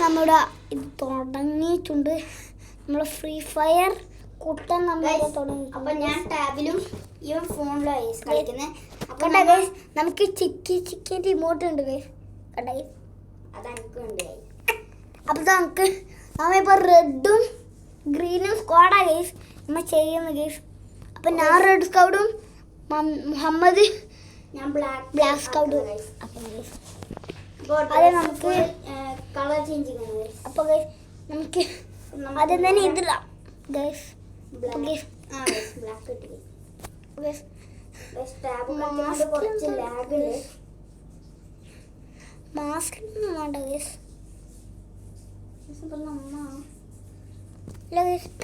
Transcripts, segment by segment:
നമ്മുടെ ഇത് തുടങ്ങിയിട്ടുണ്ട്. നമ്മളെ ഫ്രീ ഫയർ കുട്ടൻ നമ്മൾ തുടങ്ങി. അപ്പൊ ഞാൻ ടാബിലും ഇവൻ ഫോണിലും കളിക്കുന്നത്. അപ്പൊ നമുക്ക് ചിക്കൻ്റെ ഇമോട്ട് ഉണ്ട് ഗൈസ്. കണ്ടാ അതെനിക്ക് ഉണ്ട്. അപ്പൊ നമുക്ക് നമ്മളിപ്പോൾ റെഡും ഗ്രീനും സ്ക്വാഡാ ഗൈസ് നമ്മൾ ചെയ്യുന്ന ഗൈസ്. അപ്പൊ ഞാൻ റെഡ് സ്കൗട്ടും മുഹമ്മദ് ഞാൻ ബ്ലാക്ക് സ്കൗട്ടും. അത് നമുക്ക് കളർ ചേഞ്ച് ചെയ്യണം. അപ്പൊ ഗൈസ് നമുക്ക് ആദ്യം തന്നെ ഇതിടാം ഗൈസ്. ബ്ലാക്ക് കിട്ടി. കുറച്ച് ലാഗ് മാസ്ക് വേണ്ട ഗൈസ്.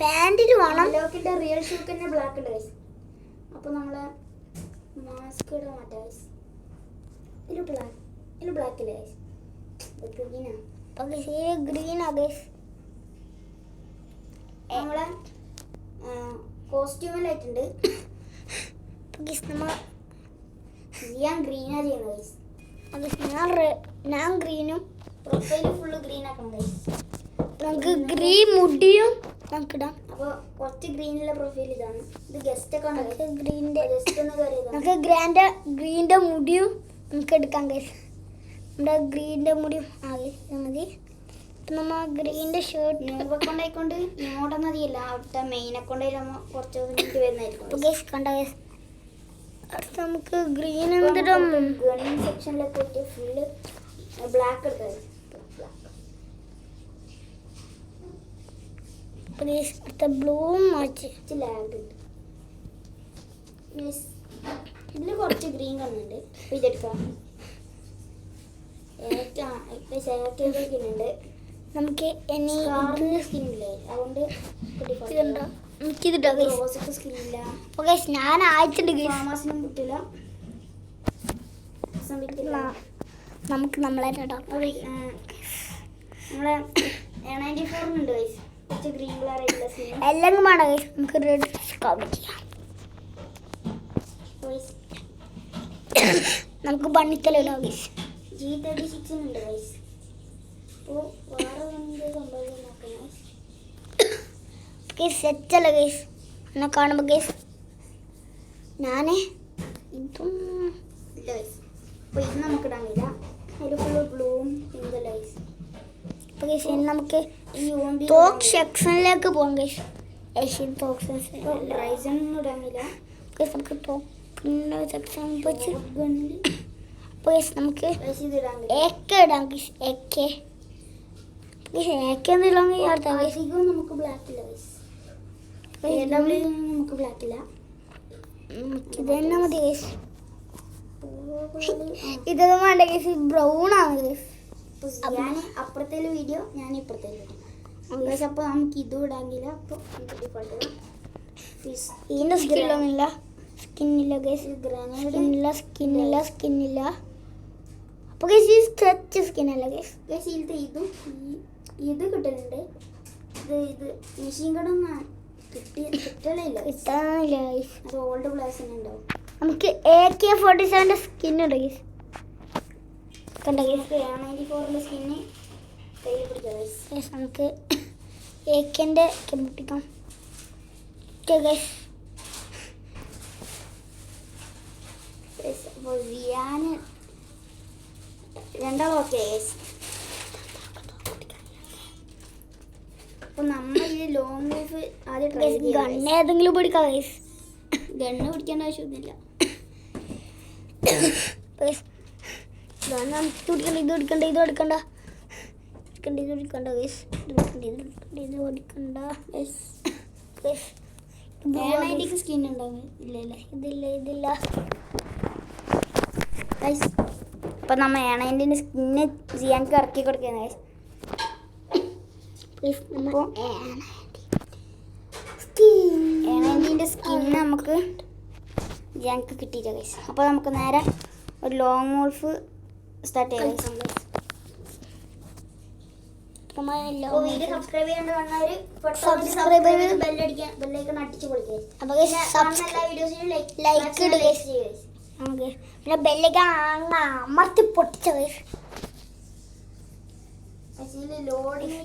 പാൻറ്റിൽ വേണം. ലോക്കിന്റെ റിയൽ ഷൂക്കിന്റെ ബ്ലാക്ക് ഉണ്ട് ഗൈസ്. അപ്പൊ നമ്മള് മാസ്ക് ഇടാൻ മാറ്റാം ഗൈസ്. ഇതിൽ ബ്ലാക്ക് ഇല്ല ഗൈസ്. ഗ്രീനാ ഗൈസ്. നമ്മളെ കോസ്റ്റ്യൂമിലായിട്ടുണ്ട്. ഞാൻ ഗ്രീനാ ചെയ്യുന്നത് ഗൈസ്. ഞാൻ ഗ്രീനും പ്രൊഫൈല് ഫുള്ള് ഗ്രീൻ ആക്കണം ഗൈസ്. നമുക്ക് ഗ്രീൻ മുടിയും നമുക്കിടാം. അപ്പോൾ കുറച്ച് ഗ്രീനിലെ പ്രൊഫൈൽ ഇതാണ്. ഇത് ഗസ്റ്റ് ഒക്കെ ഉണ്ട്. ഗ്രീൻ്റെ ജസ്റ്റ് ഒന്ന് കയറിയതാണ്. നമുക്ക് ഗ്രീൻ്റെ മുടിയും നമുക്ക് എടുക്കാം ഗൈസ്. നമ്മുടെ ഗ്രീൻ്റെ മുടിയും മതി. നമ്മ ഗ്രീൻ്റെ ഷർട്ട് ന്യൂബ് അക്കൗണ്ട് ആയിക്കൊണ്ട് ഇങ്ങോട്ട് മതിയല്ല, അവിടുത്തെ മെയിൻ അക്കൗണ്ട് നമ്മൾ കുറച്ച് മിനിറ്റ് വരുന്നതായിരിക്കും ഗൈസ്. കണ്ട ഗൈസ്. അടുത്ത് നമുക്ക് ഗ്രീൻ എന്തിടും. ഗണ്ണിങ് സെക്ഷനിലേക്ക് പോയിട്ട് ഫുള്ള് ബ്ലാക്ക് എടുക്കാം. അടുത്ത ബ്ലൂവും മാച്ച് ലാഗ് ഉണ്ട്. ഇതിൽ കുറച്ച് ഗ്രീൻ കാണുന്നുണ്ട്. അപ്പോൾ ഇതെടുക്കാം. ഉണ്ട് നമുക്ക് സ്കിന്നില്ലേ, അതുകൊണ്ട് നമുക്കിതിട്ടോ റോസൊക്കെ സ്കിന്നില്ല. ഓക്കെ ഞാൻ ആയിട്ടുണ്ട് ഫാമാസിനും കിട്ടില്ല. നമുക്ക് നമ്മളായിട്ട് നമ്മളെ 94 ഉണ്ട് ഗൈസ്. കുറച്ച് ഗ്രീൻ കളർ ആയിട്ടുള്ള സ്കിൻ എല്ലാം വേണം ഗൈസ്. നമുക്ക് റെഡ് ചെയ്യാം. നമുക്ക് ബണ്ണിത്തല ഗൈസ്. G36 ഉണ്ട് ഗൈസ്. അപ്പോൾ വേറെ എന്ത് സംഭവം നോക്കാം ഗൈസ്. സെറ്റല്ല ഗൈസ് എന്നെ കാണുമ്പോൾ ഗൈസ്. ഞാൻ ഇതും ഇല്ല ഗൈസ്. അപ്പോൾ ഇത് നമുക്ക് ഇടാൻ കഴിയില്ല. അതിൽ ഫുള്ള് ബ്ലൂവും പിങ്ക് ഗൈസ്. അപ്പോൾ ഗൈസ് ഇനി നമുക്ക് ഈ തോക്ക് സെക്ഷനിലേക്ക് പോകാം ഗൈസ്. ഏഷ്യൻ തോക്ക് സെക്ഷൻ റൈസൺ ഇടാൻ കഴിയില്ല ഗൈസ്. നമുക്ക് തോക്കിൻ്റെ സെക്ഷൻ വെച്ച് അപ്പോൾ ഗൈസ് നമുക്ക് AK ഇടാം ഗൈസ്. AK എന്തില്ലാന്ന് അടുത്ത ഗൈസ്. അധികം നമുക്ക് ബ്ലാക്ക് ഇല്ല ഗൈസ്. നമുക്ക് ബ്ലാക്ക് ഇല്ല. ഇത് തന്നെ മതി ഗൈസ്. ഇതൊന്നും വേണ്ട ഗൈസ്. ബ്രൗൺ ആണ് ഗൈസ്. ഞാൻ അപ്പുറത്തെ വീഡിയോ, ഞാൻ ഇപ്പുറത്തെ വീഡിയോ ഗൈസ്. അപ്പോൾ നമുക്ക് ഇതും ഇടാങ്കില്ല. അപ്പോൾ ഇതിൻ്റെ സ്കില്ലൊന്നുമില്ല. സ്കിന്നില്ല ഗൈസ്. സ്കിന്നില്ല. അപ്പോൾ ഗൈസ് ഈ സ്ട്രെച്ച് സ്കിന്നല്ല ഗൈസ്. ഗൈസ് ഇതിലത്തെ ഇത് കിട്ടലുണ്ട്. ഇത് മെഷീൻ കടൊന്നും കിട്ടലില്ല ഗൈസ്. അത് ഓൾഡ് പ്ലേസിന് ഉണ്ടാവും. നമുക്ക് AK-47 സ്കിന്നുണ്ട് ഗൈസ്. കണ്ട ഗൈസ്. A94 സ്കിന്ന് കയ്യിൽ പിടിക്കാം ഗൈസ്. നമുക്ക് AKൻ്റെ പിടിക്കാം ഗൈസ്. അപ്പോൾ വിയാന് രണ്ടാളും ഓക്കെ ഗൈസ്. അപ്പോൾ നമ്മൾ ഈ ലോങ് ലൈഫ് ആദ്യം ട്രൈ ചെയ്യാം. ഗണ്ണ് ഏതെങ്കിലും പിടിക്കാം ഗൈസ്. ഗണ്ണ് പിടിക്കേണ്ട ആവശ്യമൊന്നുമില്ല. ഇത് എടുക്കണ്ട ഗൈസ്. സ്കിൻ ഉണ്ടാവും. ഇതില്ല ഗൈസ്. അപ്പം നമ്മൾ A90 സ്കിന്ന് ജിയാൻക്ക് ഇറക്കി കൊടുക്കുന്നത് ഗൈസ്. അപ്പോൾ A90 സ്കിന്ന് നമുക്ക് ജിയാൻക്ക് കിട്ടിയില്ല ഗൈസ്. അപ്പോൾ നമുക്ക് നേരെ ഒരു ലോങ് വോൾഫ് സ്റ്റാർട്ട് ചെയ്യാം ഗൈസ്. വീഡിയോ സബ്സ്ക്രൈബ് ചെയ്യാണ്ട് വന്നവർ സബ്സ്ക്രൈബ് ചെയ്ത് ബെല്ലൈക്കൺ അടിച്ച് പൊളിക്കുക. അപ്പോൾ എല്ലാ വീഡിയോസിനും ലൈക്ക് ഇടുക. പിന്നെ ബെല്ലൈക്കൺ അമർത്തി പൊട്ടിച്ച ഗൈസ്. ലോഡിങ്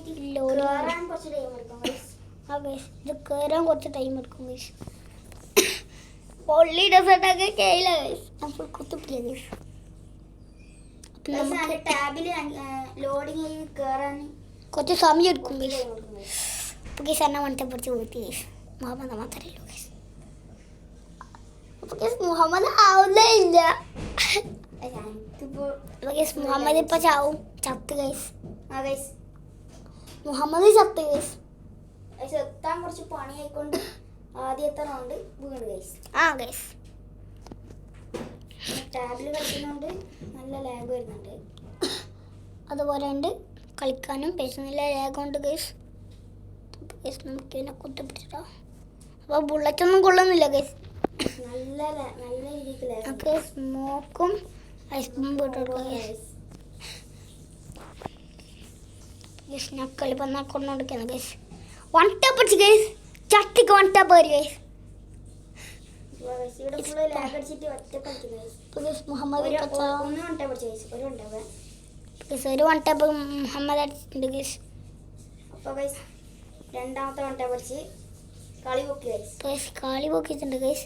കുറച്ച് ടൈം എടുക്കും guys. ആ ഗൈസ് ഇത് കയറാൻ കുറച്ച് ടൈം എടുക്കും ഗൈസ്. പൊള്ളി ഡെസേർട്ടൊക്കെ കേയില്ല ഗൈസ്. ഞാൻ ഫുൾ കുത്തിപ്പിടിക്കുക ഗൈസ്. ടാബിൽ ലോഡിങ് കയറാൻ കുറച്ച് സമയം എടുക്കും ഗൈസ്. അപ്പോൾ ഗൈസ് എന്നെ മണത്തെ പിടിച്ച് വീഴ്ത്തി ഗൈസ്. മുഹമ്മദ് മാത്രമല്ലോ ഗൈസ്. അപ്പോൾ ഗൈസ് മുഹമ്മദ് ആവുന്നേ ഇല്ല. ഗൈസ് മുഹമ്മദ് ഇപ്പം ചാവും. ചത്ത് ഗൈസ്. മുഹമ്മദ് ചത്ത് ഗൈസ്. എത്താൻ കുറച്ച് പണിയായിക്കൊണ്ട് ആദ്യത്തെ റൗണ്ട് വീണ് ഗൈസ്. ആ ഗൈസ് ടാബിൽ കളിക്കുന്നതുകൊണ്ട് നല്ല ലാഗ് വരുന്നുണ്ട്. അതുപോലെ ഉണ്ട് കളിക്കാനും പേഴ്സണൽ ലാഗ് ഉണ്ട് ഗൈസ്. ഗൈസ് നമുക്ക് ഇതിനെ കുത്തിപ്പിടിച്ചിട്ടോ. അപ്പോൾ ബുള്ളറ്റൊന്നും കൊള്ളുന്നില്ല ഗൈസ്. നല്ല രീതിക്ക് ലാഗ്. നമുക്ക് സ്മോക്കും ഐസ് ബോംബ് ഇട്ടോളൂ ഗൈസ്. ഗൈസ് ഞാൻ കളി വന്നാൽ കൊണ്ടുകൊടുക്കുന്നു ഗൈസ്. വൺ ടാപ്പ് അടിച്ച് ഗൈസ്. ചട്ടിക്ക് വൺ ടാപ്പ് കയറി ഗൈസ്. ഇവിടെ ഫുള്ള് ലാഗ് അടിച്ചിട്ട് ഒറ്റ കളിക്കും ഗൈസ്. മുഹമ്മദ് ഒരു വൺ ടാപ്പ് അടിച്ചു ഗൈസ്. ഒരു വൺ ടാപ്പ് ഒരു വൺ ടാപ്പ് മുഹമ്മദ് അടിച്ചിട്ടുണ്ട് ഗൈസ്. അപ്പോൾ ഗൈസ് രണ്ടാമത്തെ വൺ ടാപ്പ് അടിച്ച് കളി പൊക്കി ഗൈസ്. കളി പൊക്കിയിട്ടുണ്ട് ഗൈസ്.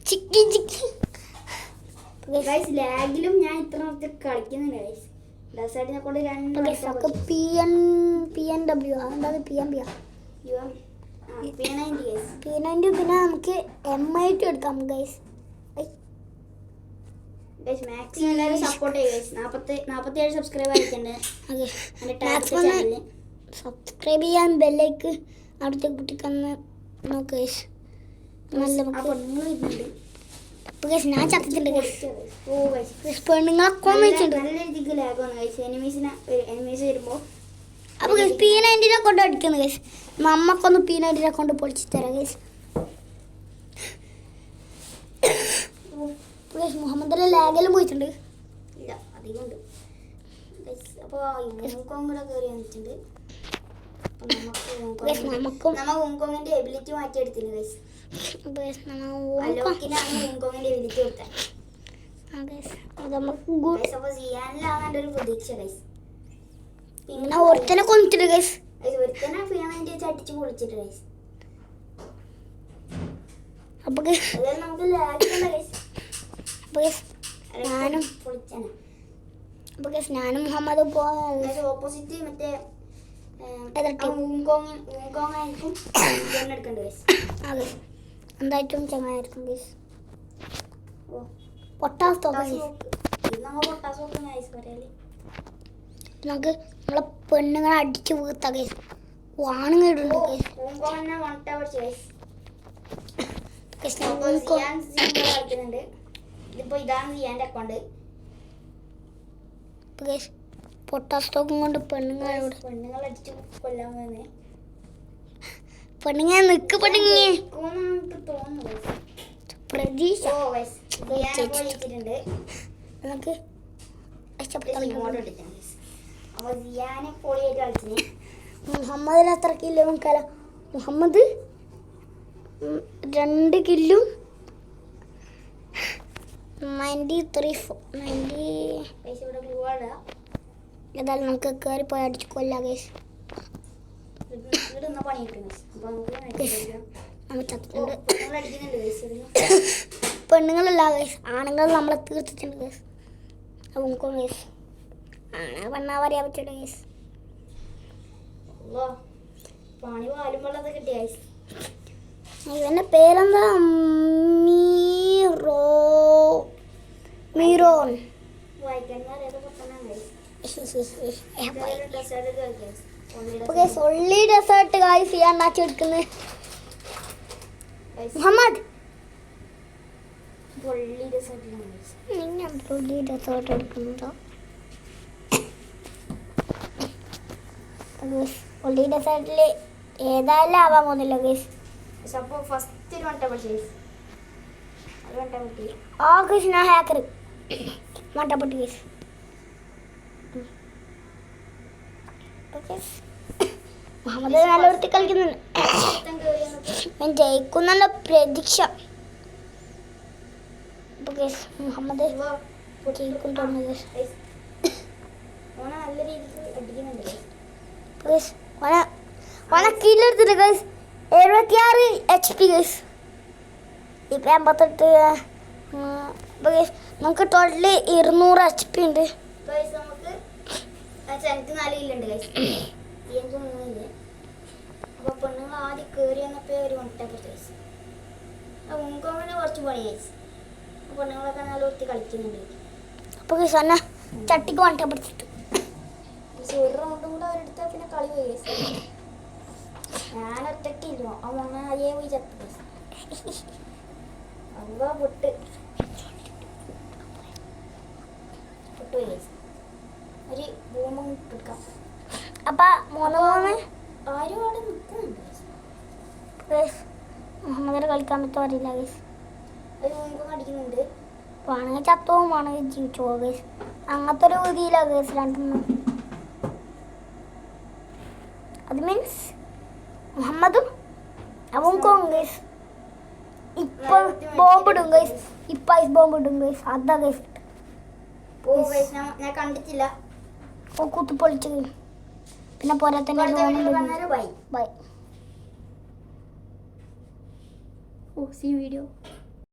ചിക്കി ഗൈസ് ലാഗിലും ഞാൻ ഇത്ര നേരത്തെ കളിക്കുന്നുണ്ട് ഗൈസ്. ഡെസേർട്ടിനെ കൊണ്ട് രണ്ട് PNW അതെന്താ PNB P90 പിന്നെ നമുക്ക് MIT എടുക്കാം ഗൈസ്. മാക്സിമം എല്ലാവരും സപ്പോർട്ട് ചെയ്യുക ഗൈസ്. 47 സബ്സ്ക്രൈബ് ആയിട്ടുണ്ട് എൻ്റെ ചാനലിൽ. സബ്സ്ക്രൈബ് ചെയ്യാൻ ബെല്ലേക്ക് അവിടുത്തെ കുട്ടിക്കന്ന് നോക്ക് ഗൈസ്. നല്ല ഞാൻ ചത്തിട്ടുണ്ട് ഗൈസ്. പെണ്ണുങ്ങളെ കൊന്നിട്ടുണ്ട്. നല്ല രീതിക്ക് ലാഗ് വന്നു ഗൈസ്. എനിമീസ് വരുമ്പോൾ അപ്പോൾ ഗൈസ് P90 കൊണ്ട് അടിക്കുന്നു ഗൈസ്. നമ്മക്കൊന്ന് P90 കൊണ്ട് പൊളിച്ച് തരാം ഗൈസ്. മുഹമ്മദിന്റെ ലാഗെല്ലാം പോയിട്ടുണ്ട്. ഇല്ല അധികം ഉണ്ട് അപ്പോൾ ഹോങ്കോങ്ങിടെ കയറി വന്നിട്ടുണ്ട്. നമ്മൾ ഹോങ്കോങ്ങിന്റെ എബിലിറ്റി മാറ്റിയെടുത്തില്ല ഗൈസ്. അലോക്കിനാണ് ഹോങ്കോങ്ങിന്റെ എബിലിറ്റി കൊടുത്തത്. അപ്പോൾ സിയാനിലാണ് എൻ്റെ ഒരു പ്രതീക്ഷ ഗൈസ്. പിന്നെ ഒരുത്തനെ കൊന്നിട്ടുണ്ട് ഗൈസ്. ഒരുത്തനെ P90 വെച്ച് അടിച്ച് പൊളിച്ചിട്ട് ഗൈസ്. അപ്പോൾ നമുക്ക് ലാഗ് ഉണ്ട് ഗൈസ്. ഞാനും മുഹമ്മദ് ഓപ്പോസിറ്റ് മറ്റേ എന്തായിട്ടും ചങ്ങായിരിക്കും ഗൈസ്. പൊട്ടാസ് നമുക്ക് നമ്മളെ പെണ്ണുങ്ങളെ അടിച്ച് വീർത്താ ഗൈസ്. വാണുങ്ങളുണ്ട് ഗൈസ്. ഇതിപ്പോൾ ഇതാണ് സിയാൻ്റെ അക്കൗണ്ട്. പൊട്ടാസ് തോക്കും കൊണ്ട് പെണ്ണുങ്ങളെ അടിച്ച് കൊല്ലാൻ പോകുന്നത്. പെണ്ണുങ്ങ നിക്ക് പെണ്ണുങ്ങ തോന്നുന്നു പ്രതീക്ഷ. നമുക്ക് അപ്പോൾ സിയാനെ പൊളിയായിട്ട് കളിച്ചിന്. മുഹമ്മദിന് എത്ര കില്ലോ നോക്കാല. മുഹമ്മദ് 2 കില്ലും 93 ഏതായാലും നമുക്ക് കയറി പോയി അടിച്ച് കൊല്ലാം ഗൈസ്. പെണ്ണുങ്ങളല്ല ഗൈസ്, ആണുങ്ങൾ നമ്മളെ തീർത്തിട്ടുണ്ട് ഗൈസ്. അപ്പോൾ ഗൈസ് ആണ പെണ്ണാ പറയാൻ പറ്റില്ല ഗൈസ്. പണി വാലും വെള്ളത്തെ കിട്ടിയ ഗൈസ്. ഇവൻ്റെ പേരെന്താ? മീറോൺ. ഒള്ളി ഡെസേർട്ട് ഗൈസ് ചെയ്യാൻ എടുക്കുന്നത് മുഹമ്മദ്. ഒള്ളി ഡെസേർട്ട് എടുക്കുന്നുണ്ടോ? ഒള്ളി ഡെസേർട്ടിൽ ഏതായാലും ആവാൻ പോകുന്നില്ല ഗൈസ്. അപ്പോൾ ഫസ്റ്റ് ഒരു വട്ട പറ്റി ആ ഗൈസ് ഞാൻ ഹാക്കർ വട്ടപ്പെട്ടി ഗൈസ്. മുഹമ്മദ് നല്ല വൃത്തി കളിക്കുന്നുണ്ട്. ഞാൻ ജയിക്കുന്നുള്ള പ്രതീക്ഷ. മുഹമ്മദ് ജയിക്കും തോന്നുന്നു. നല്ല രീതിക്ക് അടിക്കുന്നുണ്ട്. വെച്ചിട്ട് ഗൈസ് 76 HP ഗൈസ്. ഇപ്പം 88. നമുക്ക് ടോട്ടലി 200 HP ഉണ്ട്. ഗൈസ് നമുക്ക് എനിക്ക് 4 കില്ലുണ്ട് ഗൈസ്. എനിക്ക് 3 ഇല്ല. അപ്പോൾ പെണ്ണുങ്ങൾ ആദ്യം കയറി വന്നപ്പോൾ ഒരു മുട്ടപ്പെട്ടു ഗൈസ്. അപ്പോൾ മുൻകോ അങ്ങനെ കുറച്ച് പണി ഗൈസ്. പെണ്ണുങ്ങളൊക്കെ നല്ല ഒത്തി കളിക്കുന്നുണ്ട്. അപ്പോൾ ഗൈസ് എന്നെ ചട്ടിക്ക് വണ്ട പിടിച്ചിട്ട് ഒരു റൗണ്ടും കൂടെ അവരെടുത്താൽ പിന്നെ കളി പോയി ഗൈസ്. ഞാൻ ഒറ്റക്കില്ലോ ആ മണ്ണ അയ്യേ പോയി ചത്തു ഗൈസ്. അതാ പൊട്ട് പൊട്ടുപോയി ഗൈസ്. ഒരു ബോംബ് എടുക്കാം. അപ്പം 3 ആരും അവിടെ നിൽക്കുന്നുണ്ട് ഗൈസ്. മുഹമ്മദിനെ കളിക്കാൻ പറ്റുമോ അറിയില്ല ഗൈസ്. ഒരു മുൻപ് അടിക്കുന്നുണ്ട്. വേണമെങ്കിൽ ചത്തവും വേണമെങ്കിൽ ജീവിച്ചു പോകും ഗൈസ്. അങ്ങനത്തെ ഒരു രീതിയിലാണ് ഗൈസ് രണ്ടെണ്ണം. അത് മീൻസ് മുഹമ്മദും അവൻകോം ഗൈസ്. ഇപ്പം ബോംബ് ഇടും ഗൈസ്. ഇപ്പം ഐസ് ബോംബ് ഇടും ഗൈസ്. അതാ ഗൈസ്. ഓ ഗൈസ് ഞാൻ കണ്ടിട്ടില്ല. ഓ കുത്തിപ്പൊളിച്ച് പിന്നെ പോരാ തന്നെ ബൈ. ബൈ. ഓ സീ വീഡിയോ.